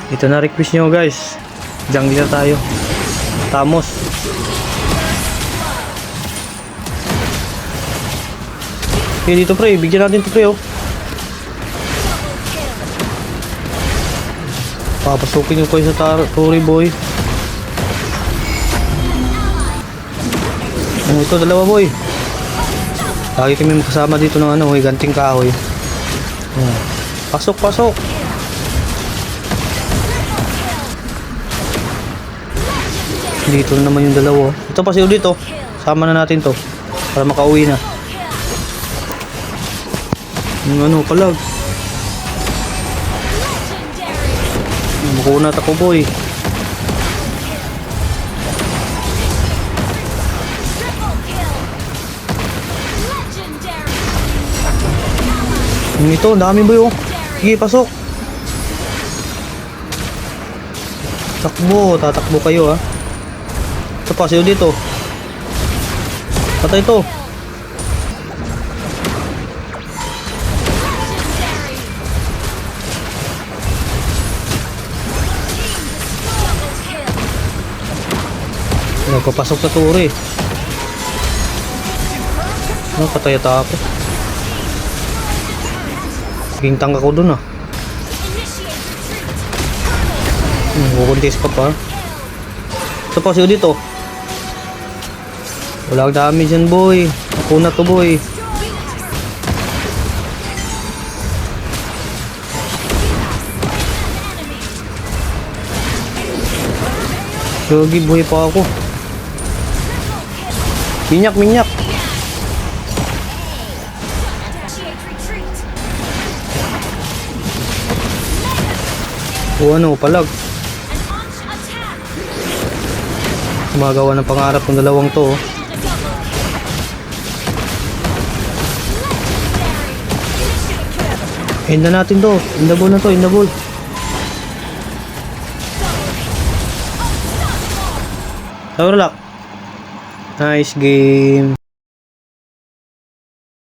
Ito na request nyo guys. Jungler tayo. Tamos. Okay, dito pre. Bigyan natin ito pre oh. Papasukin nyo kayo sa Tori boy. Oh, ito dalawa boy. Lagi kami magkasama dito ng ano, ganting kahoy. Oh. Pasok, pasok. Dito na naman yung dalawa. Ito pa siya dito. Sama na natin to para makauwi na. Yung ano, palag. Makunat ako boy. Yung ito, dami boy oh. Sige, pasok. Takbo, tatakbo kayo ha. Ito pa, siyo dito. Patay ito. Nagpapasok na turi. Ano, patay ata ako. Naging tangga ko dun ah. Kukuntis ka pa. Ito pa siya dito. Walang damage yan boy. Ako na to boy. Yogi boy pa ako. Minyak, minyak. O ano, palag. Gumagawa ng pangarap ng dalawang to. Oh. End na natin to. Indabol na to, indabol. Tower lock. Nice game.